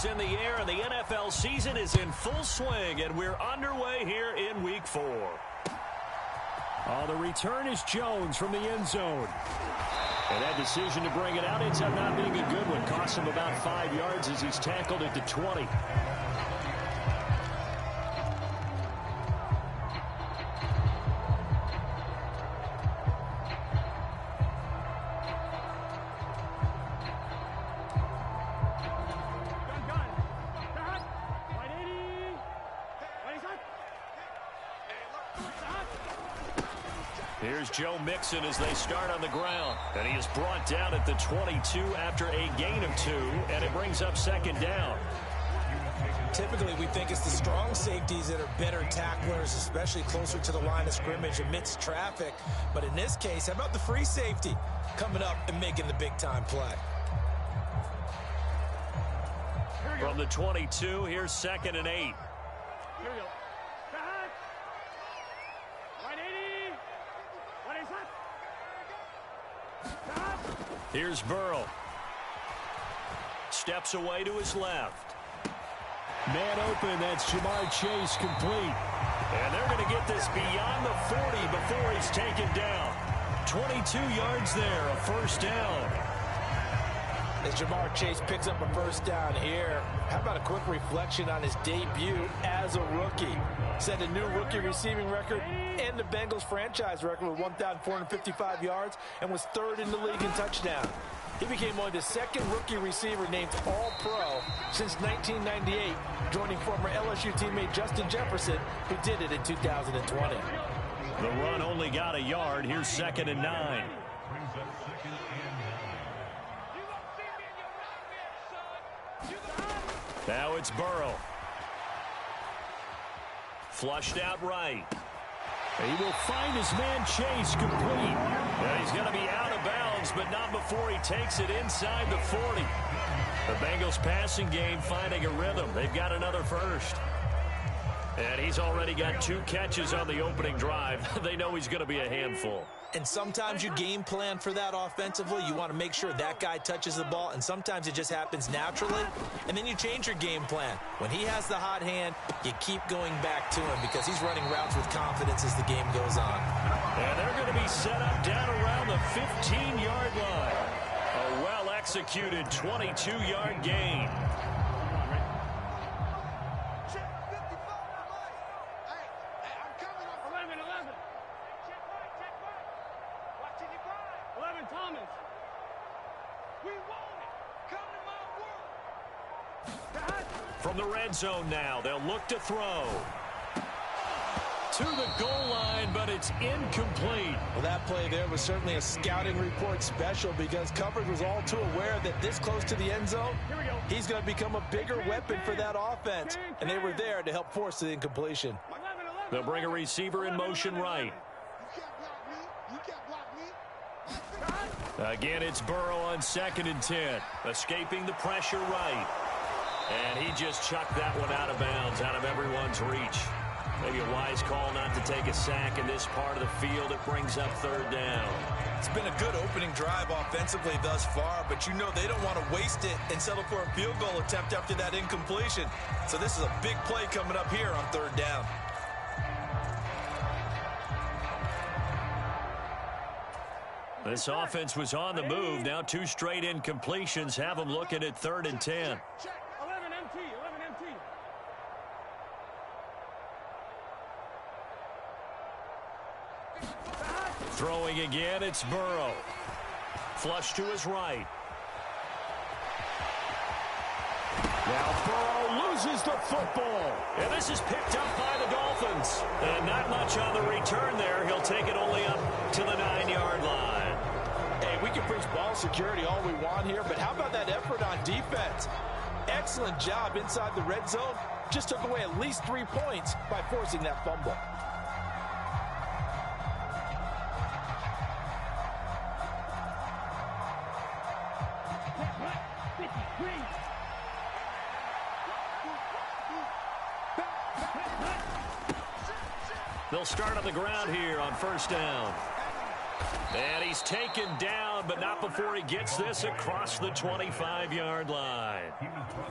is in the air, and the NFL season is in full swing, and we're underway here in Week 4. The return is Jones from the end zone. And that decision to bring it out ends up not being a good one. Costs him about 5 yards as he's tackled at the 20. Here's Joe Mixon as they start on the ground. And he is brought down at the 22 after a gain of 2, and it brings up second down. Typically, we think it's the strong safeties that are better tacklers, especially closer to the line of scrimmage amidst traffic. But in this case, how about the free safety coming up and making the big-time play? From the 22, here's 2nd and 8. Here we go. Here's Burrow. Steps away to his left. Man open, that's Ja'Marr Chase complete. And they're going to get this beyond the 40 before he's taken down. 22 yards there, a first down. As Ja'Marr Chase picks up a first down here, how about a quick reflection on his debut as a rookie? Set a new rookie receiving record and the Bengals franchise record with 1,455 yards and was 3rd in the league in touchdown. He became only the 2nd rookie receiver named All-Pro since 1998, joining former LSU teammate Justin Jefferson, who did it in 2020. The run only got a yard. Here's 2nd and 9. Now it's Burrow. Flushed out right. He will find his man Chase complete. Well, he's going to be out of bounds, but not before he takes it inside the 40. The Bengals passing game finding a rhythm. They've got another first. And he's already got 2 catches on the opening drive. They know he's going to be a handful. And sometimes you game plan for that offensively. You want to make sure that guy touches the ball, and sometimes it just happens naturally. And then you change your game plan. When he has the hot hand, you keep going back to him because he's running routes with confidence as the game goes on. And they're going to be set up down around the 15-yard line. A well-executed 22-yard gain. From the red zone now, they'll look to throw. To the goal line, but it's incomplete. Well, that play there was certainly a scouting report special because coverage was all too aware that this close to the end zone, he's going to become a bigger weapon for that offense. And they were there to help force the incompletion. They'll bring a receiver in motion right. Again, it's Burrow on 2nd and 10. Escaping the pressure right. And he just chucked that one out of bounds, out of everyone's reach. Maybe a wise call not to take a sack in this part of the field. It brings up 3rd down. It's been a good opening drive offensively thus far, but you know they don't want to waste it and settle for a field goal attempt after that incompletion. So this is a big play coming up here on 3rd down. This offense was on the move. Now 2 straight incompletions have them looking at 3rd and 10. 11 MT, 11 MT. Throwing again, it's Burrow. Flush to his right. Now Burrow loses the football. And this is picked up by the Dolphins. And not much on the return there. He'll take it only up to the 9-yard line. Hey, we can preach ball security all we want here, but how about that effort on defense? Excellent job inside the red zone. Just took away at least 3 points by forcing that fumble. They'll start on the ground here on 1st down. And he's taken down, but not before he gets this across the 25-yard line.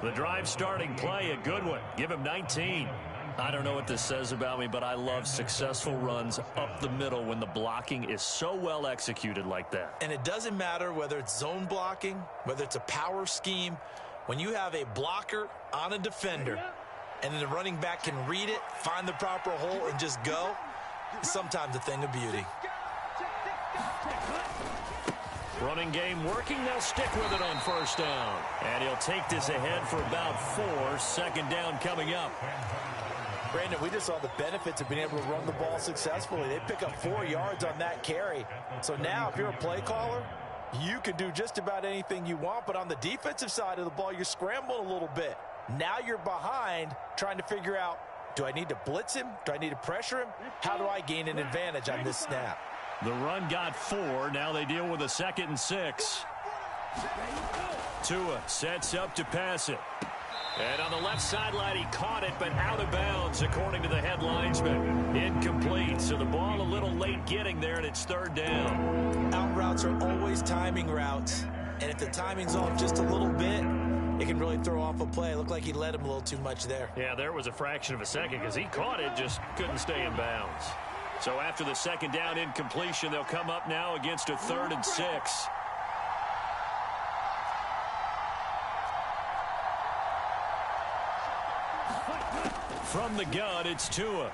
The drive starting play, a good one. Give him 19. I don't know what this says about me, but I love successful runs up the middle when the blocking is so well executed like that. And it doesn't matter whether it's zone blocking, whether it's a power scheme. When you have a blocker on a defender and then the running back can read it, find the proper hole, and just go, it's sometimes a thing of beauty. Running game working. They'll stick with it on first down. And he'll take this ahead for about 4. Second down coming up. Brandon, we just saw the benefits of being able to run the ball successfully. They pick up 4 yards on that carry. So now if you're a play caller, you can do just about anything you want. But on the defensive side of the ball, you're scrambling a little bit. Now you're behind trying to figure out, do I need to blitz him? Do I need to pressure him? How do I gain an advantage on this snap? The run got 4. Now they deal with a 2nd and 6. Tua sets up to pass it. And on the left sideline, he caught it, but out of bounds, according to the head linesman. Incomplete, so the ball a little late getting there, and it's 3rd down. Out routes are always timing routes, and if the timing's off just a little bit, it can really throw off a play. It looked like he led him a little too much there. Yeah, there was a fraction of a second because he caught it, just couldn't stay in bounds. So after the 2nd down incompletion, they'll come up now against a 3rd and 6. From the gun, it's Tua.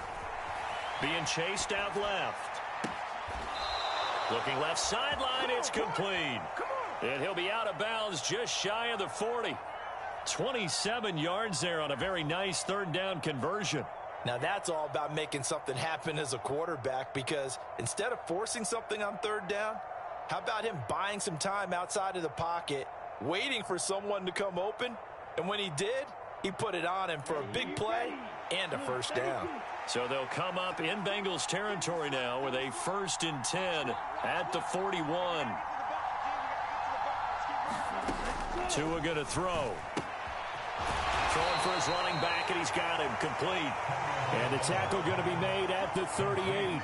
Being chased out left. Looking left sideline, it's complete. And he'll be out of bounds just shy of the 40. 27 yards there on a very nice 3rd down conversion. Now that's all about making something happen as a quarterback, because instead of forcing something on 3rd down, how about him buying some time outside of the pocket, waiting for someone to come open, and when he did, he put it on him for a big play and a 1st down. So they'll come up in Bengals territory now with a 1st and 10 at the 41. Tua going to throw. Throwing for his running back, and he's got him complete. And the tackle going to be made at the 38.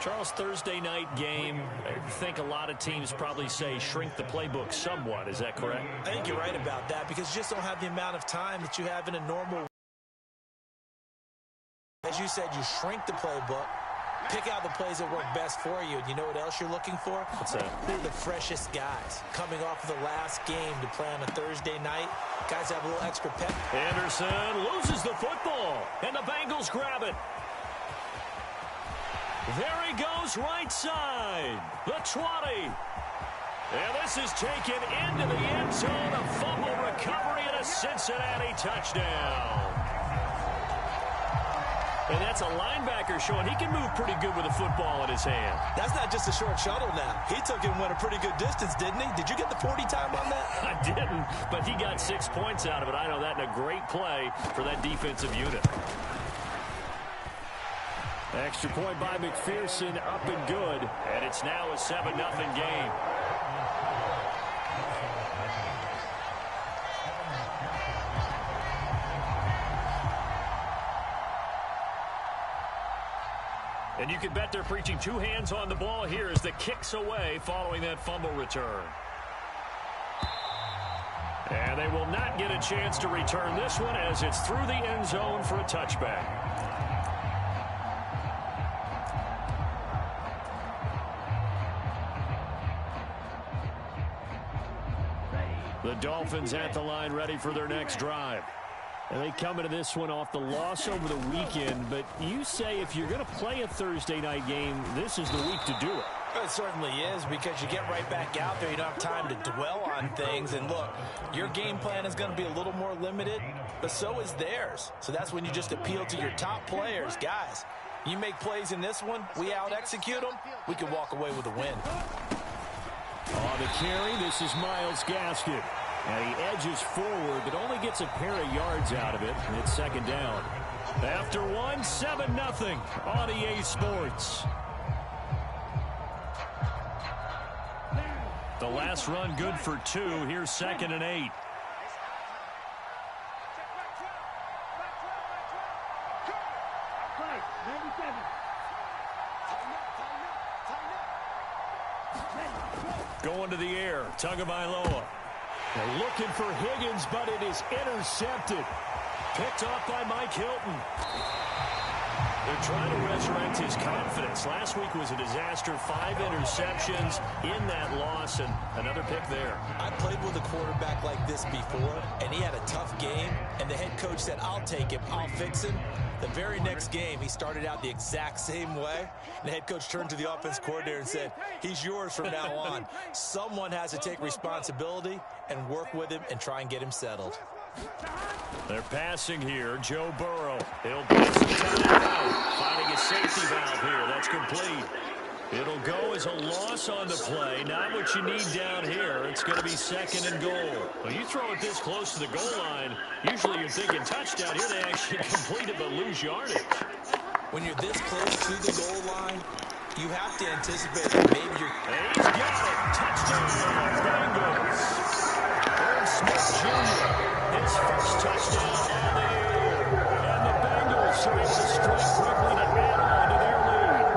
Charles, Thursday night game, I think a lot of teams probably say shrink the playbook somewhat. Is that correct? I think you're right about that, because you just don't have the amount of time that you have in a normal. As you said, you shrink the playbook, pick out the plays that work best for you, and you know what else you're looking for? What's that? The freshest guys coming off of the last game to play on a Thursday night. Guys have a little extra pep. Anderson loses the football, and the Bengals grab it. There he goes, right side, the 20. And this is taken into the end zone, a fumble recovery and a Cincinnati touchdown. And that's a linebacker showing he can move pretty good with a football in his hand. That's not just a short shuttle now. He took it and went a pretty good distance, didn't he? Did you get the 40 time on that? I didn't, but he got 6 points out of it. I know that, and a great play for that defensive unit. Extra point by McPherson, up and good. And it's now a 7-0 game. And you can bet they're preaching 2 hands on the ball here as the kick's away following that fumble return. And they will not get a chance to return this one as it's through the end zone for a touchback. The Dolphins at the line ready for their next drive. And they come into this one off the loss over the weekend, but you say if you're going to play a Thursday night game, this is the week to do it. It certainly is, because you get right back out there. You don't have time to dwell on things. And look, your game plan is going to be a little more limited, but so is theirs. So that's when you just appeal to your top players. Guys, you make plays in this one, we out-execute them, we can walk away with a win. On the carry, this is Myles Gaskin. And he edges forward, but only gets a pair of yards out of it. And it's 2nd down. After 7-0 on EA Sports. The last run good for 2. Here's 2nd and 8. Going to the air, Tagovailoa. They're looking for Higgins, but it is intercepted. Picked off by Mike Hilton. They're trying to resurrect his confidence. Last week was a disaster. 5 interceptions in that loss, and another pick there. I played with a quarterback like this before, and he had a tough game, and the head coach said, I'll take him, I'll fix him. The very next game, he started out the exact same way. The head coach turned to the offense coordinator and said, he's yours from now on. Someone has to take responsibility and work with him and try and get him settled. They're passing here. Joe Burrow. He'll pass the time out. Finding a safety valve here. That's complete. It'll go as a loss on the play. Not what you need down here. It's going to be 2nd and goal. Well, you throw it this close to the goal line, usually you're thinking touchdown. Here they actually complete it but lose yardage. When you're this close to the goal line, you have to anticipate that maybe you're... And he's got it. Touchdown, Bengals. Aaron Smith Jr. His first touchdown on the year. And the Bengals are able to strike quickly to add on to their lead.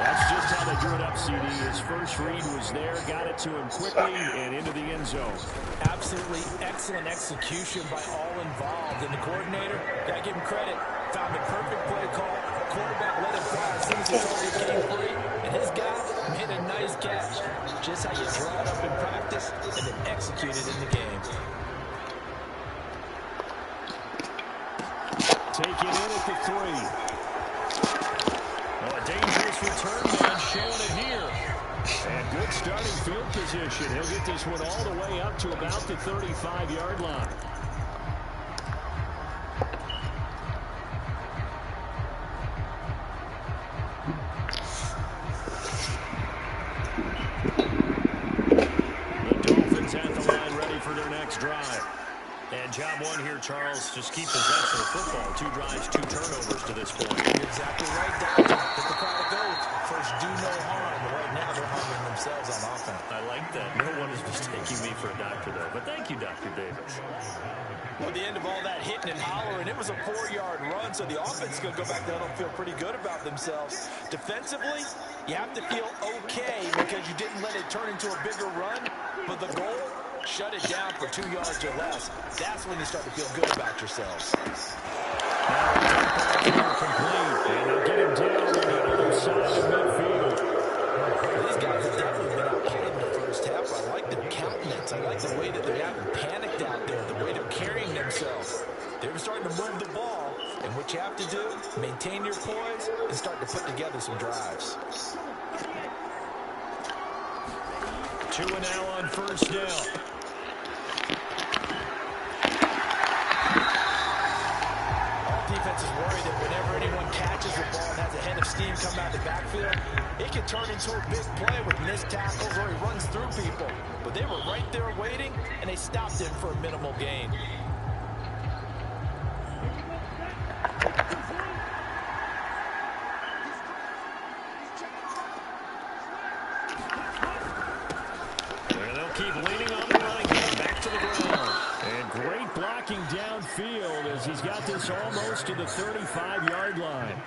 That's just how they drew it up, CD. His first read was there, got it to him quickly and into the end zone. Absolutely excellent execution by all involved. And the coordinator, got to give him credit, found the perfect play call. Quarterback let him fly as soon as he told him he came free. And his guy made a nice catch. Just how you draw it up in practice and then execute it in the game. Taking in at the 3. Oh, a dangerous return man showing it here. And good starting field position. He'll get this one all the way up to about the 35-yard line. Drive. And job one here, Charles, just keep possession of the football. 2 drives, 2 turnovers to this point. You're exactly right, Doctor. Hit the product oath. First, do no harm. But right now, they're harming themselves on offense. I like that. No one is mistaking me for a doctor, though. But thank you, Dr. Davis. Well, at the end of all that hitting and hollering, it was a 4-yard run, so the offense is going to go back there and feel pretty good about themselves. Defensively, you have to feel okay because you didn't let it turn into a bigger run, but the goal, shut it down for 2 yards or less. That's when you start to feel good about yourselves. Now, complete, and they'll get him down on the other side of midfield. These guys have definitely been out in the first half. I like the countenance. I like the way that they haven't panicked out there, the way they're carrying themselves. They're starting to move the ball, and what you have to do, maintain your poise and start to put together some drives. 2 and now on first down. Defense is worried that whenever anyone catches the ball and has a head of steam come out of the backfield, it can turn into a big play with missed tackles or he runs through people. But they were right there waiting, and they stopped him for a minimal gain. And they'll keep leaning on the running game. Back to the ground. And great blocking downfield as he's got this almost to the 35-yard line.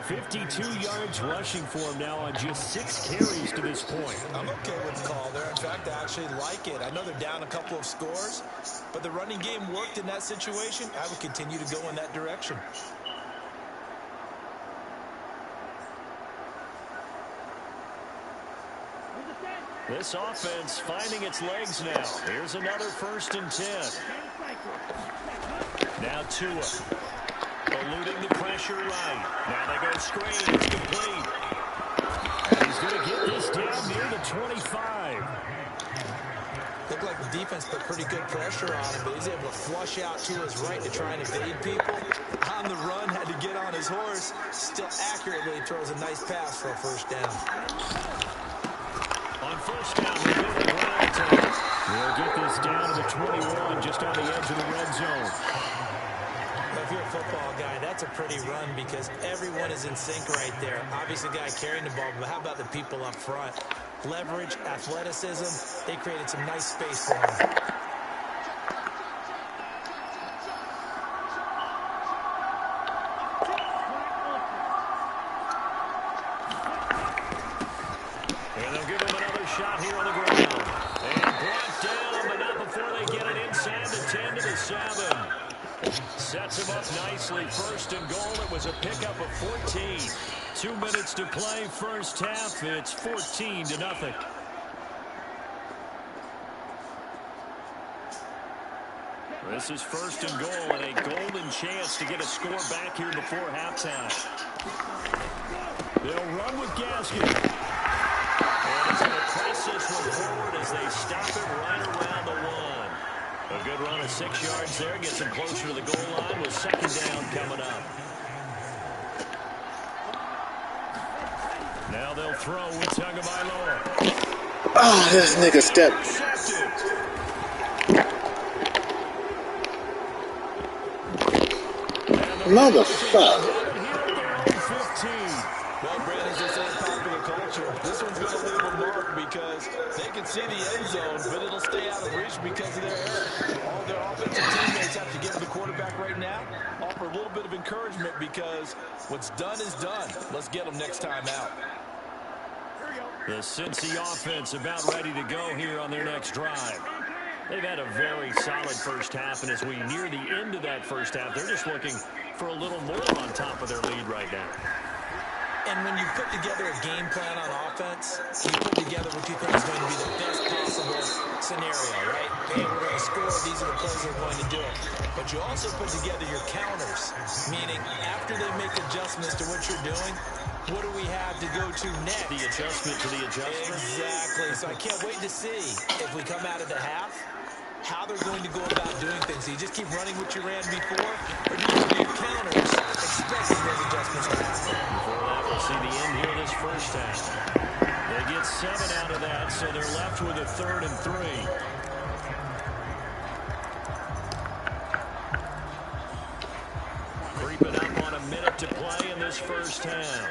52 yards rushing for him now on just 6 carries to this point. I'm okay with the call there. In fact, I actually like it. I know they're down a couple of scores, but the running game worked in that situation. I would continue to go in that direction. This offense finding its legs now. Here's another 1st and 10. Now Tua. Eluding the pressure right. Now they go screen. It's complete. And he's going to get this down near the 25. Looked like the defense put pretty good pressure on him, but he's able to flush out to his right to try and evade people. On the run, had to get on his horse. Still accurately throws a nice pass for a 1st down. On 1st down, they'll go to ground attack. They'll get this down to the 21, just on the edge of the red zone. If you're a football guy, that's a pretty run because everyone is in sync right there. Obviously, the guy carrying the ball, but how about the people up front? Leverage, athleticism, they created some nice space for him. sets him up nicely. First and goal. It was a pickup of 14. 2 minutes to play first half. It's 14-0. This is first and goal and a golden chance to get a score back here before halftime. They'll run with Gaskin. And he's going to press this one forward as they stop it right around the 1. A good run of 6 yards there. Gets him closer to the goal line with second down coming up. Now they'll throw with Tagovailoa. Oh, this nigga stepped. Motherfucker. Well, Brandon, as they say in popular culture, this one's going to leave a mark because they can see the end zone, but it'll stay out of reach because of their error. All their offensive teammates have to give the quarterback right now, offer a little bit of encouragement because what's done is done. Let's get them next time out. The Cincy offense about ready to go here on their next drive. They've had a very solid first half, and as we near the end of that first half, they're just looking for a little more on top of their lead right now. And when you put together a game plan on offense, you put together what you think is going to be the best possible scenario, right? Hey, we're going to score. These are the plays that are going to do it. But you also put together your counters, meaning after they make adjustments to what you're doing, what do we have to go to next? The adjustment to the adjustment. Exactly. So I can't wait to see if we come out of the half, how they're going to go about doing things. Do you just keep running what you ran before, or do you do your counters expecting those adjustments to happen? Before that, we'll see the end here of this first half. They get 7 out of that, so they're left with a 3rd and 3. Creeping up on a minute to play in this first half.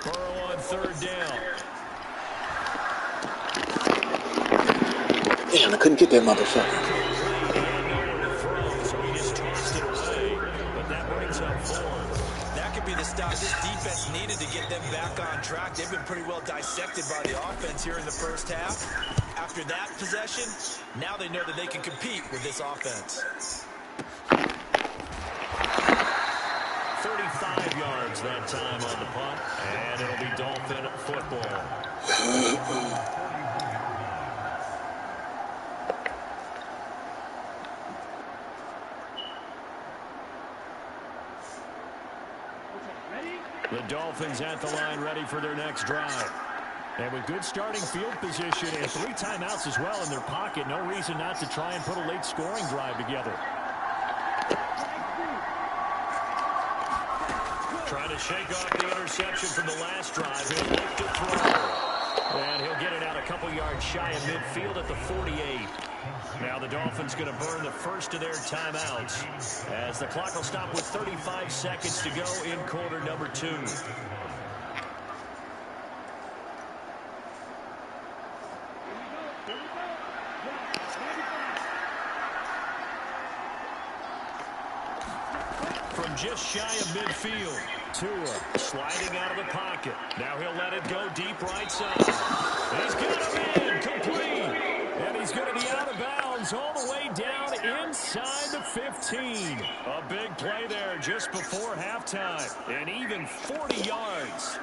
Burrow on 3rd down. Damn, I couldn't get that motherfucker. So he just tossed it away, but that brings up 4. That could be the stop this defense needed to get them back on track. They've been pretty well dissected by the offense here in the first half. After that possession, now they know that they can compete with this offense. 35 yards that time on the punt, and it'll be Dolphin football. The Dolphins at the line ready for their next drive. And with good starting field position and 3 timeouts as well in their pocket, no reason not to try and put a late scoring drive together. Trying to shake off the interception from the last drive. He'll look to throw. And he'll get it out a couple yards shy of midfield at the 48. Now the Dolphins going to burn the first of their timeouts as the clock will stop with 35 seconds to go in quarter number 2. From just shy of midfield, Tua sliding out of the pocket. Now he'll let it go deep right side. He's got him in, complete. And he's going to be out of bounds all the way down inside the 15. A big play there just before halftime. And even 40 yards.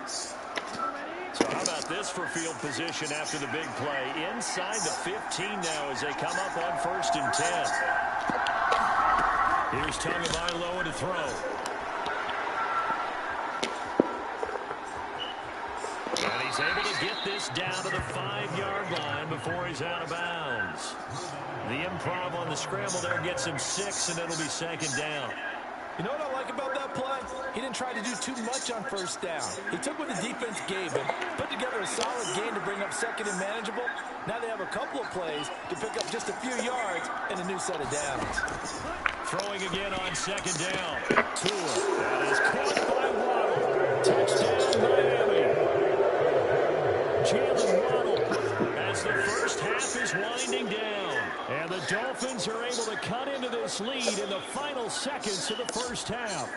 So how about this for field position after the big play? Inside the 15 now as they come up on 1st and 10. Here's Tagovailoa to throw. And he's able to get this down to the 5-yard line before he's out of bounds. The improv on the scramble there gets him 6, and it'll be 2nd down. You know what I like about that play? He didn't try to do too much on 1st down. He took what the defense gave him, put together a solid game to bring up 2nd and manageable. Now they have a couple of plays to pick up just a few yards and a new set of downs. Throwing again on 2nd down. Tua. That is caught by Waddle. Touchdown, Miami. Jalen Waddle as the first half is winding down. And the Dolphins are able to cut into this lead in the final seconds of the first half.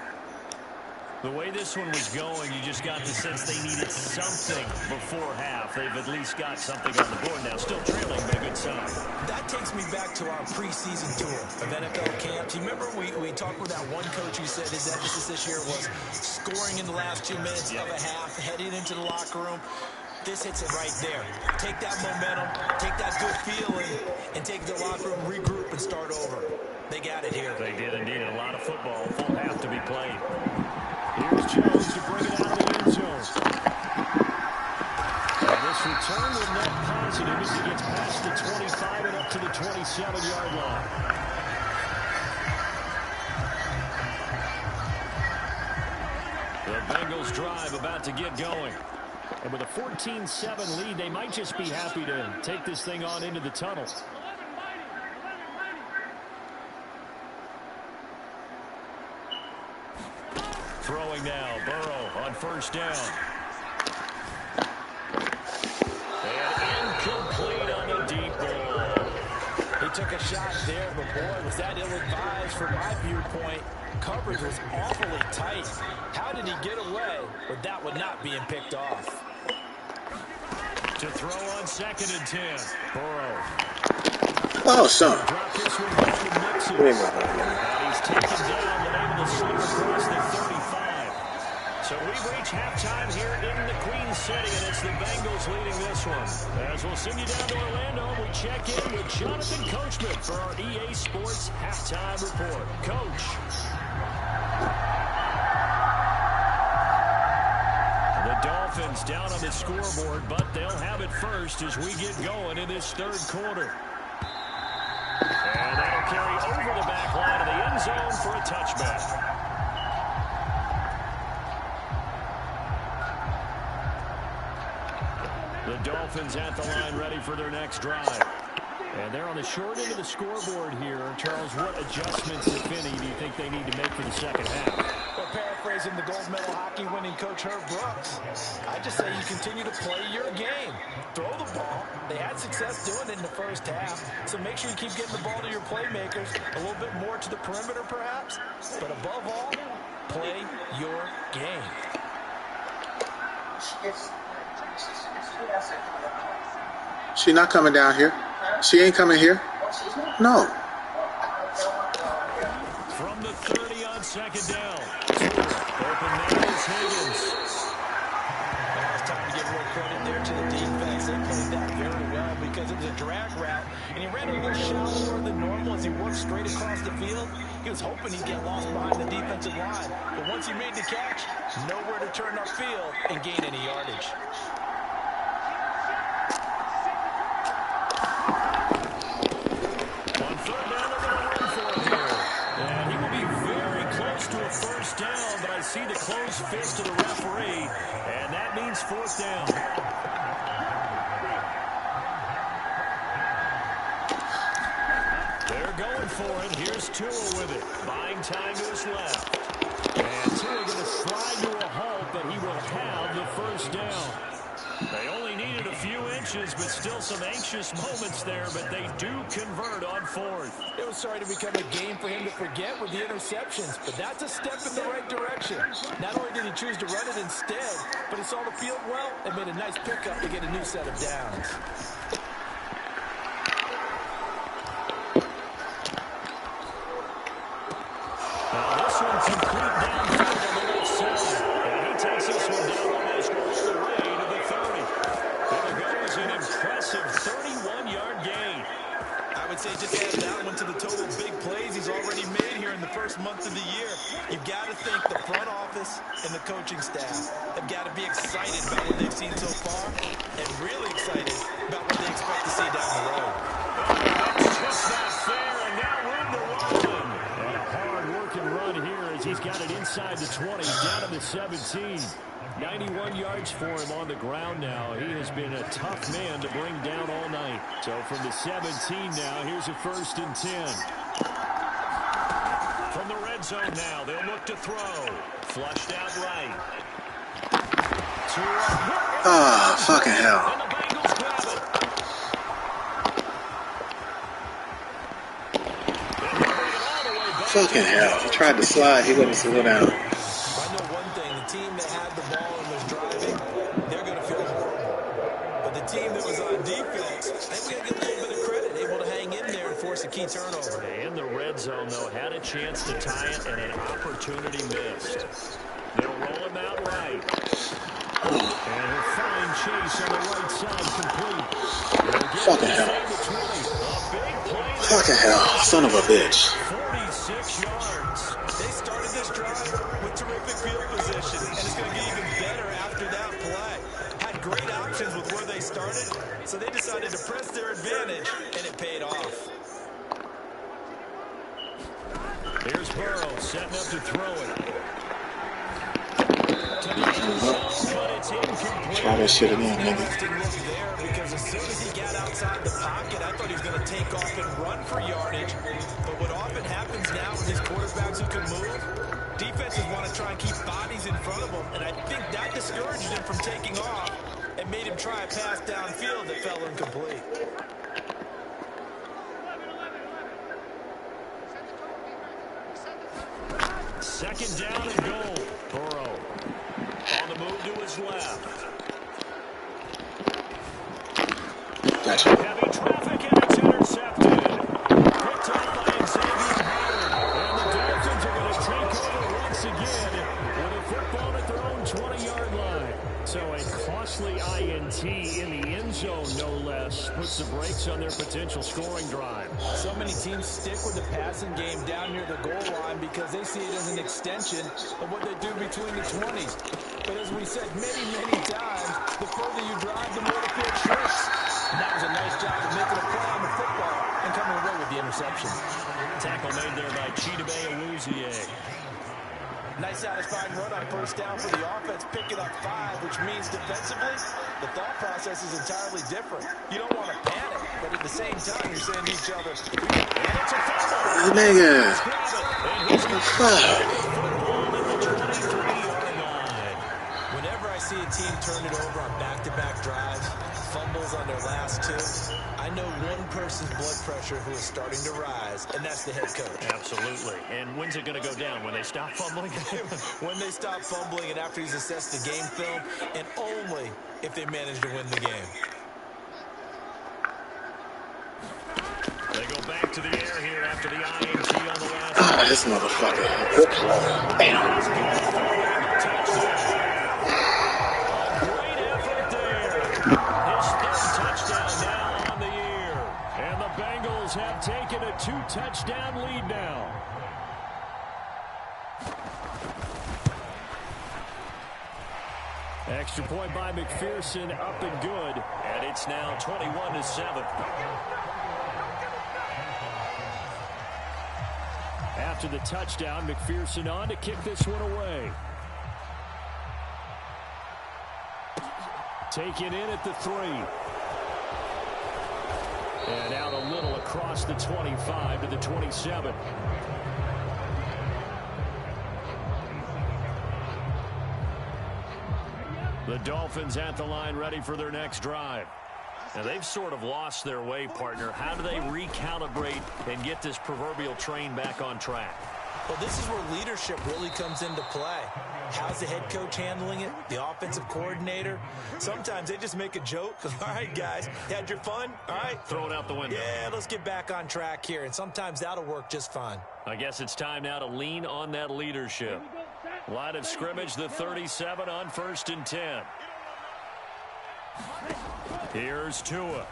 The way this one was going, you just got the sense they needed something before half. They've at least got something on the board now. Still trailing, but a good sign. That takes me back to our preseason tour of NFL camps. You remember we talked with that one coach who said his emphasis this year was scoring in the last 2 minutes of a half, heading into the locker room. This hits it right there. Take that momentum, take that good feeling, and take the locker room, regroup, and start over. They got it here. They did indeed. A lot of football, full half to be played. Here's Jones to bring it out of the end zone. And this return will net positive as he gets past the 25 and up to the 27-yard line. The Bengals drive about to get going. And with a 14-7 lead, they might just be happy to take this thing on into the tunnel. Throwing now, Burrow on first down. And incomplete on the deep ball. He took a shot there, but boy, was that ill-advised from my viewpoint. Coverage was awfully tight. How did he get away with that one not being picked off? To throw on 2nd and 10. Burrow. Oh, son. Drop this one back to Mixon. And he's taken down and able to slip across the 35. So we've reached halftime here in the Queen City, and it's the Bengals leading this one. As we'll send you down to Orlando, we check in with Jonathan Coachman for our EA Sports Halftime Report. Coach. The Dolphins down on the scoreboard, but they'll have it first as we get going in this third quarter. And that'll carry over the back line of the end zone for a touchback. The Dolphins at the line ready for their next drive. And they're on the short end of the scoreboard here. Charles, what adjustments, if any, do you think they need to make for the second half? Well, paraphrasing the gold medal hockey winning coach Herb Brooks, I just say you continue to play your game. Throw the ball. They had success doing it in the first half, so make sure you keep getting the ball to your playmakers, a little bit more to the perimeter perhaps, but above all, play your game. She not coming down here. She ain't coming here. No. From the 30 on 2nd down. Open man is Higgins. Now it's time to give real credit there to the defense. They played that very well because it was a drag route, and he ran a little shallower than normal as he worked straight across the field. He was hoping he'd get lost behind the defensive line, but once he made the catch, nowhere to turn upfield and gain any yardage. On 3rd down, they're going to run for it here. And he will be very close to a first down, but I see the closed fist of the referee, and that means 4th down. They're going for it. Here's Tua with it. Buying time to his left. And Tua going to slide to a halt, but he will have the first down. They only needed a few inches, but still some anxious moments there, but they do convert on 4th. It was starting to become a game for him to forget with the interceptions, but that's a step in the right direction. Not only did he choose to run it instead, but he saw the field well and made a nice pickup to get a new set of downs. Now this one complete downfield on the left side. And he takes this one down almost all the way to the 30. There goes an impressive 31-yard gain. I would say just add that one to the total big plays he's already made here in the first month of the year. You've got to think the front office and the coaching staff have got to be excited about what they've seen so far and really excited about what they expect to see down the road. That's just not fair, and now room to run. And a hard-working run here as he's got it inside the 20, down to the 17. 91 yards for him on the ground now. He has been a tough man to bring down all night. So from the 17 now, here's a 1st and 10. From the red zone now, they'll look to throw. Flushed out right. Ah, fucking hell. And the Bengals grab it. Fucking hell. He tried to slide. He wouldn't slow down. I know one thing key turnover. In the red zone, though, had a chance to tie it and an opportunity missed. They'll roll him out right. And a fine chase on the right side complete. Fucking hell. Fucking hell. Son of a bitch. 46 yards. They started this drive with terrific field position, and it's going to get even better after that play. Had great options with where they started, so they decided to press their advantage, and it paid off. Here's Burrow setting up to throw it. Try that shit again, nigga. Because as soon as he got outside the pocket, I thought he was going to take off and run for yardage. But what often happens now with these quarterbacks who can move, defenses want to try and keep bodies in front of them. And I think that discouraged him from taking off and made him try a pass downfield that fell incomplete. Second down and goal. Burrow on the move to his left. Gotcha. Heavy traffic and it's intercepted. Picked up by Xavier Howard. And the Dolphins are going to take over once again with a football at their own 20-yard line. So a costly INT in the end zone, no less, puts the brakes on their potential scoring drive. So many teams stick with the passing game down near the goal line because they see it as an extension of what they do between the 20s. But as we said many, many times, the further you drive, the more the field shrinks. And that was a nice job of making a play on the football and coming away with the interception. Tackle made there by Chidobe Awuzie. Nice satisfying run on first down for the offense, picking up 5, which means defensively, the thought process is entirely different. You don't want to panic, but at the same time, you're saying to each other, Nigga. What the fuck? whenever I see a team turn it over on back-to-back drives, fumbles on their last 2, I know one person's blood pressure who is starting to rise, and that's the head coach. Absolutely. And when's it going to go down? When they stop fumbling? When they stop fumbling and after he's assessed the game film, and only if they manage to win the game. They go back to the air here after the INT on the last. Ah, this motherfucker. Bam. Great effort there. His third touchdown now on the year. And the Bengals have taken a 2-touchdown lead now. Extra point by McPherson, up and good. And it's now 21-7. After the touchdown, McPherson on to kick this one away. Take it in at the 3. And out a little across the 25 to the 27. The Dolphins at the line ready for their next drive. Now, they've sort of lost their way, partner. How do they recalibrate and get this proverbial train back on track? Well, this is where leadership really comes into play. How's the head coach handling it? The offensive coordinator? Sometimes they just make a joke. All right, guys, you had your fun? All right. Throw it out the window. Yeah, let's get back on track here. And sometimes that'll work just fine. I guess it's time now to lean on that leadership. Line of scrimmage, the 37 on 1st and 10. Here's Tua.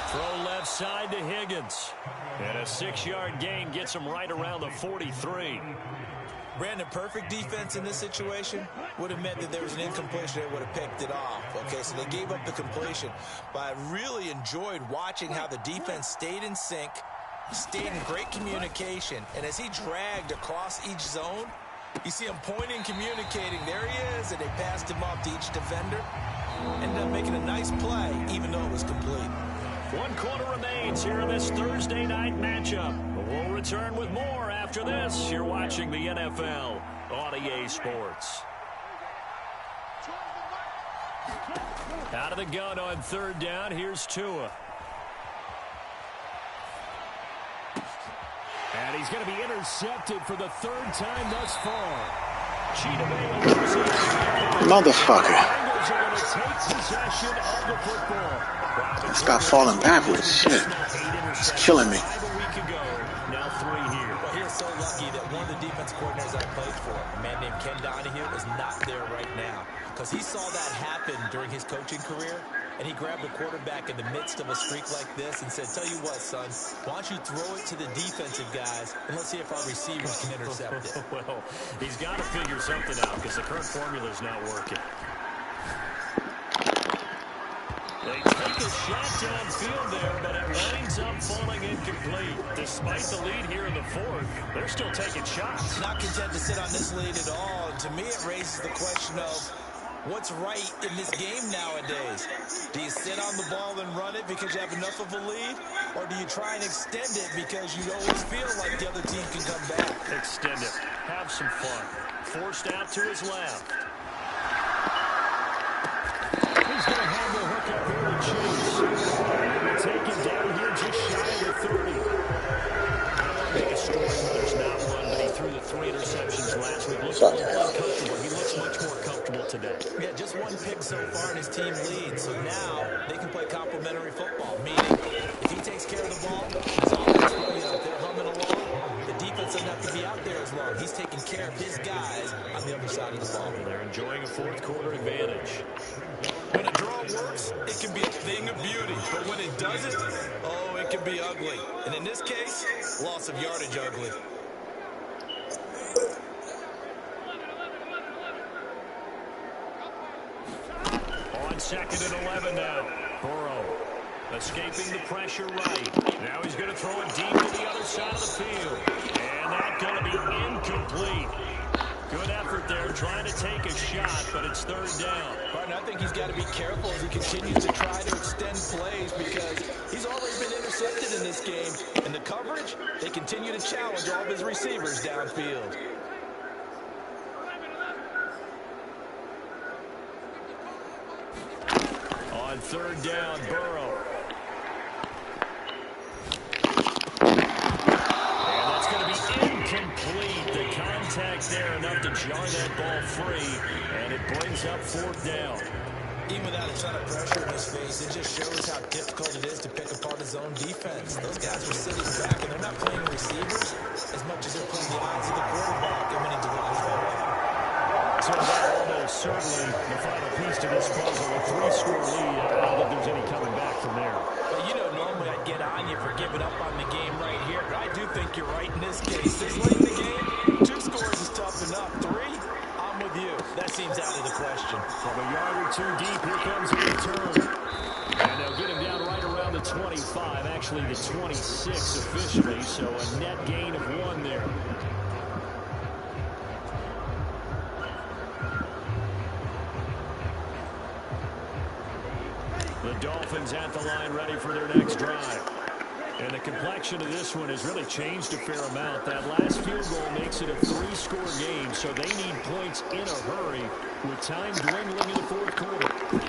Throw left side to Higgins. And a 6-yard gain gets him right around the 43. Brandon, perfect defense in this situation would have meant that there was an incompletion. They would have picked it off. Okay, so they gave up the completion. But I really enjoyed watching how the defense stayed in sync, stayed in great communication. And as he dragged across each zone, you see him pointing, communicating. There he is, and they passed him off to each defender. Ended up making a nice play, even though it was complete. 1 quarter remains here in this Thursday night matchup. We'll return with more after this. You're watching the NFL on EA Sports. Out of the gun on 3rd down, here's Tua. And he's going to be intercepted for the 3rd time thus far. Motherfucker. Stop falling backwards. Shit. It's killing me. Now 3 here. Well, he is so lucky that one of the defense coordinators I played for, a man named Ken Donahue, is not there right now. Because he saw that happen during his coaching career, and he grabbed the quarterback in the midst of a streak like this and said, tell you what, son, why don't you throw it to the defensive guys, and let's see if our receivers can intercept it. Well, he's got to figure something out because the current formula is not working. They take a shot downfield there, but it winds up falling incomplete. Despite the lead here in the fourth, they're still taking shots. Not content to sit on this lead at all. And to me, it raises the question of what's right in this game nowadays. Do you sit on the ball and run it because you have enough of a lead? Or do you try and extend it because you always feel like the other team can come back? Extend it. Have some fun. Forced out to his left. He's going to have the hook up here to Chase. They'll take him down here just shy of the 30. I don't want to make a story where there's not one, but he threw the 3 interceptions last week. Looks a little uncomfortable. He looks much more comfortable today. Yeah, just one pick so far and his team leads. So now they can play complementary football, meaning if he takes care of the ball, his offense will be out there humming along. The defense doesn't have to be out there as long. He's taking care of his guys on the other side of the ball. They're enjoying a fourth quarter advantage. When a draw works, it can be a thing of beauty. But when it doesn't, oh, it can be ugly. And in this case, loss of yardage ugly. On 2nd and 11 now. Burrow escaping the pressure right. Now he's going to throw it deep to the other side of the field. And that's going to be incomplete. Good effort there trying to take a shot, but it's 3rd down. Partner, I think he's got to be careful as he continues to try to extend plays because he's already been intercepted in this game. And the coverage, they continue to challenge all of his receivers downfield. On 3rd down, Burrow. And that's going to be incomplete. The contact there enough to jar that ball free, and it brings up 4th down. Even without a ton of pressure in his face, it just shows how difficult it is to pick apart his own defense. Those guys are sitting back, and they're not playing receivers as much as they're playing the odds of the quarterback and winning to run his way. So that almost certainly the final piece to this puzzle. A 3-score lead. I don't think there's any coming back from there. But you know, normally I'd get on you for giving up on the game right here. But I do think you're right in this case. This late in the game, 2 scores is tough enough. 3, I'm with you. That seems out of the question. From a yard or 2 deep, here comes the return. And they'll get him down right around the 25. Actually, the 26 officially. So a net gain of 1 there. The Dolphins at the line ready for their next drive. And the complexion of this one has really changed a fair amount. That last field goal makes it a 3-score game, so they need points in a hurry with time dwindling in the 4th quarter. And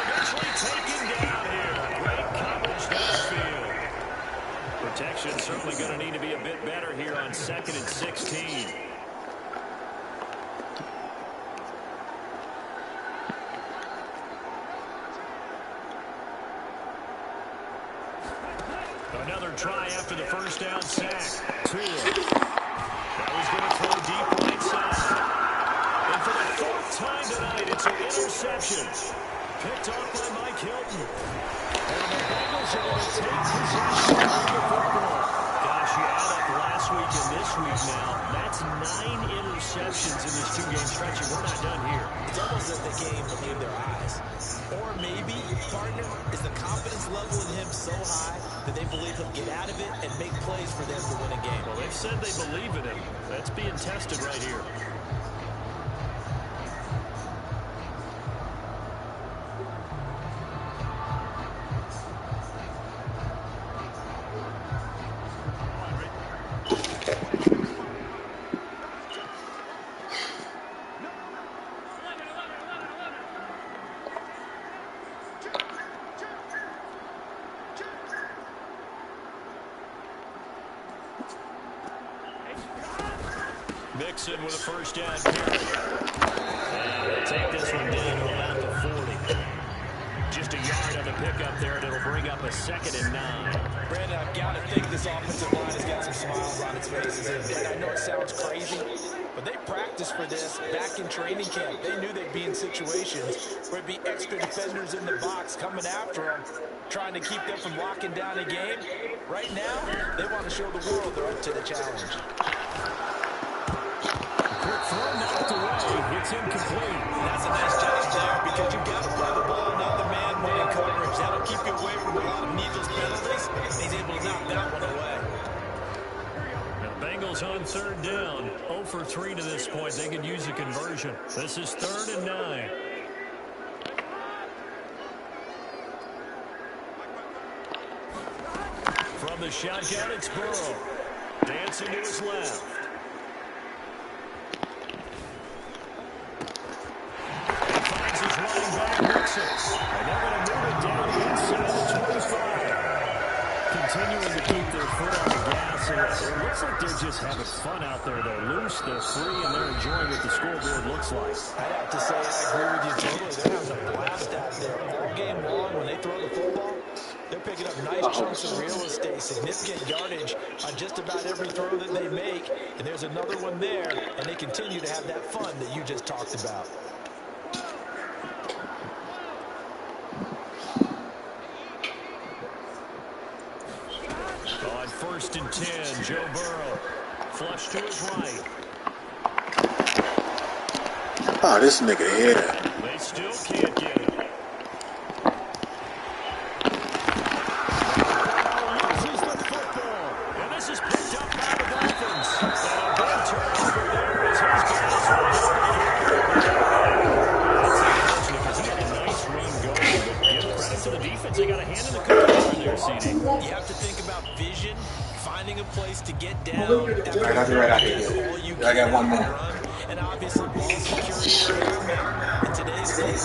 eventually taken down here. Great coverage downfield. Protection certainly going to need to be a bit better here on 2nd and 16. Another try after the first down sack. Tua. That was going to throw deep right side. And for the 4th time tonight, it's an interception. Picked off by Mike Hilton. And the Bengals are going to take possession of the football. Gosh, you add up last week and this week now. That's 9 interceptions in this 2-game stretch, and we're not done here. It's almost as the game believe their eyes. Or maybe, partner, is the confidence level in him so high that they believe he'll get out of it and make plays for them to win a game. Well, they've said they believe in him. That's being tested right here. Mixon with a first down carry. And they'll take this one down to about the 40. Just a yard on the pickup there, and it'll bring up a 2nd and 9. Brandon, I've got to think this offensive line has got some smiles on its faces. And I know it sounds crazy, but they practiced for this back in training camp. They knew they'd be in situations where it'd be extra defenders in the box coming after them, trying to keep them from locking down a game. Right now, they want to show the world they're up to the challenge. Quick throw knocked away. It's incomplete. That's a nice job there because you've got to play the ball, not the man-man coverage. That'll keep you away from a lot of needless penalties. He's able to knock that one away. The Bengals on 3rd down. 0 for 3 to this point. They could use a conversion. This is 3rd and 9. From the shotgun, it's Burrow. Dancing to his left. Running back Mixon. And they're going to move it down inside the 25. Continuing to keep their foot on the gas. And it looks like they're just having fun out there. They're loose, they're free, and they're enjoying what the scoreboard looks like. I'd have to say I agree with you totally. They're having a blast out there. All game long, when they throw the football, they're picking up nice chunks of real estate, significant yardage on just about every throw that they make. And there's another one there, and they continue to have that fun that you just talked about. On 1st and 10, Joe Burrow. Flush to his right. Oh, this nigga here. They still can't get it. Loses the football. And this is picked up by the Dolphins. And a big turnover there as his guys are because he had a nice run going. But give credit to the defense. They got a hand in the cookie jar there, CD. You have to think about vision, finding a place to get down. I'll be right out here. I got one more. And obviously, ball security. In today's days,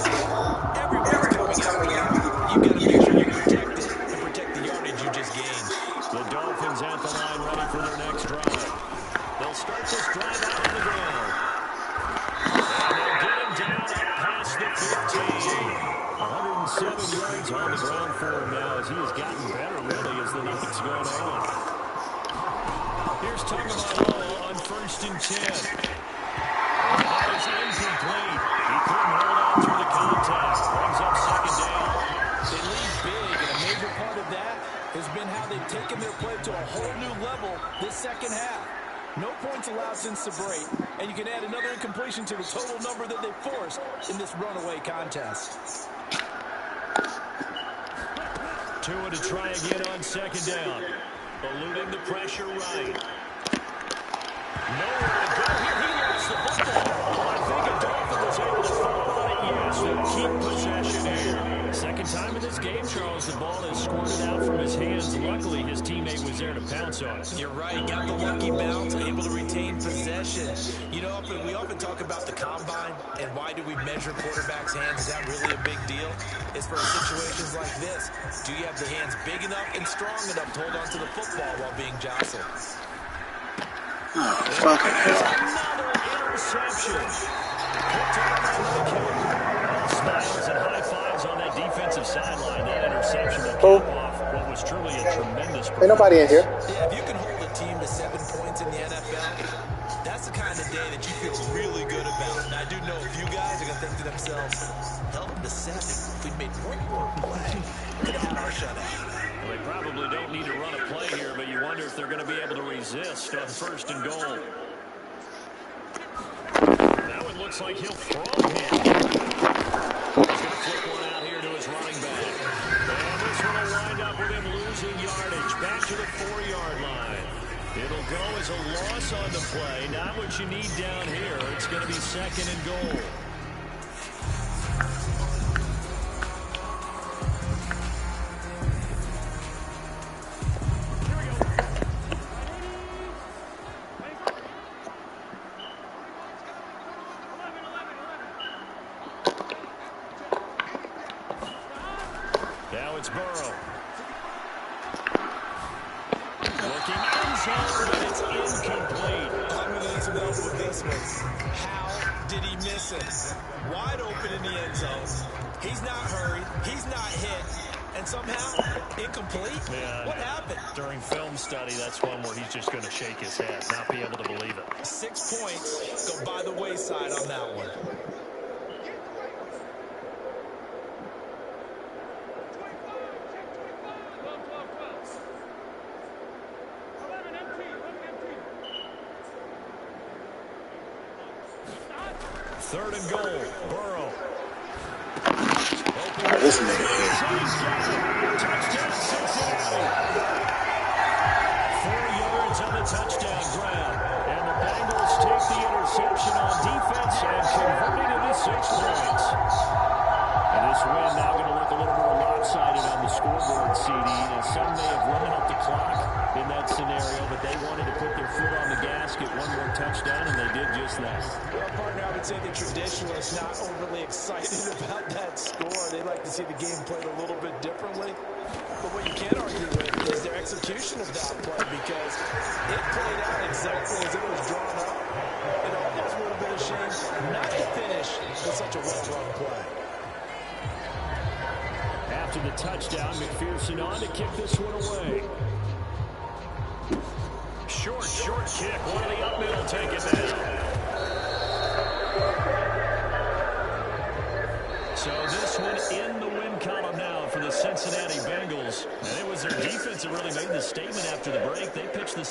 everyone's coming out. You've got to make sure you protect it and protect the yardage you just gained. The Dolphins at the line ready for their next drive. They'll start this drive out on the ground. And they'll get him down past the 15. 107 yards on the ground for him now as he has gotten better, really, as the night's gone on. Here's Tagovailoa on 1st and 10. That is incomplete. He couldn't hold on through the contact. Brings up 2nd down. They lead big, and a major part of that has been how they've taken their play to a whole new level this second half. No points allowed since the break, and you can add another incompletion to the total number that they forced in this runaway contest. Tua to try again on 2nd down. Eluding the pressure right. Nowhere to go here. He lost the football. I think a Dolphin was able to fall on it. Yes, they'll keep possession here. Second time in this game, Charles, the ball has squirted out from his hands. Luckily, his teammate was there to pounce on it. You're right. Got the lucky bounce, able to retain possession. You know, we often talk about the combine and why do we measure quarterbacks' hands. Is that really a big deal? It's for situations like this. Do you have the hands big enough and strong enough to hold on to the football while being jostled? Oh, fucking hell. Another interception. Picked up by the kicker. Smiles and high fives on that defensive sideline. That interception will cap off what was truly a tremendous performance. Ain't nobody in here. Yeah, if you can hold a team to 7 points in the NFL, that's the kind of day that you feel really good about. And I do know a few guys are going to think to themselves, held them to 7. If we'd made one more play, we could have had our shutout. Well, they probably don't need to run a play here, but you wonder if they're going to be able to resist on 1st and goal. That one looks like he'll throw him. He's going to flip one out here to his running back. And this one will wind up with him losing yardage back to the 4-yard line. It'll go as a loss on the play. Not what you need down here. It's going to be 2nd and goal. Now it's Burrow. Looking end zone, but it's incomplete. I'm going to some help with this one. How did he miss it? Wide open in the end zone. He's not hurried. He's not hit. And somehow, incomplete? Yeah, what happened? During film study, that's one where he's just going to shake his head, not be able to believe it. 6 points go by the wayside on that one. Third and goal, Burrow. Oh, this nigga here. Touchdown, Cincinnati. 4 yards on the touchdown grab. And the Bengals take the interception on defense and convert it into 6 points. And this win now going to look a little more lopsided on the scoreboard, CD. And some may have run up the clock in that scenario, but they wanted to put their foot on the gas, get one more touchdown, and they did just that. Well, partner, I would say the traditionalists not overly excited about that score. They like to see the game played a little bit differently. But what you can't argue with is their execution of that play, because it played out exactly as it was drawn up. It almost would have been a shame not to finish with such a well-run play. After the touchdown, McPherson on to kick this one away. Short kick. One of the up middle, take it down. So this one in the win column now for the Cincinnati Bengals. And it was their defense that really made the statement after the break. They pitched the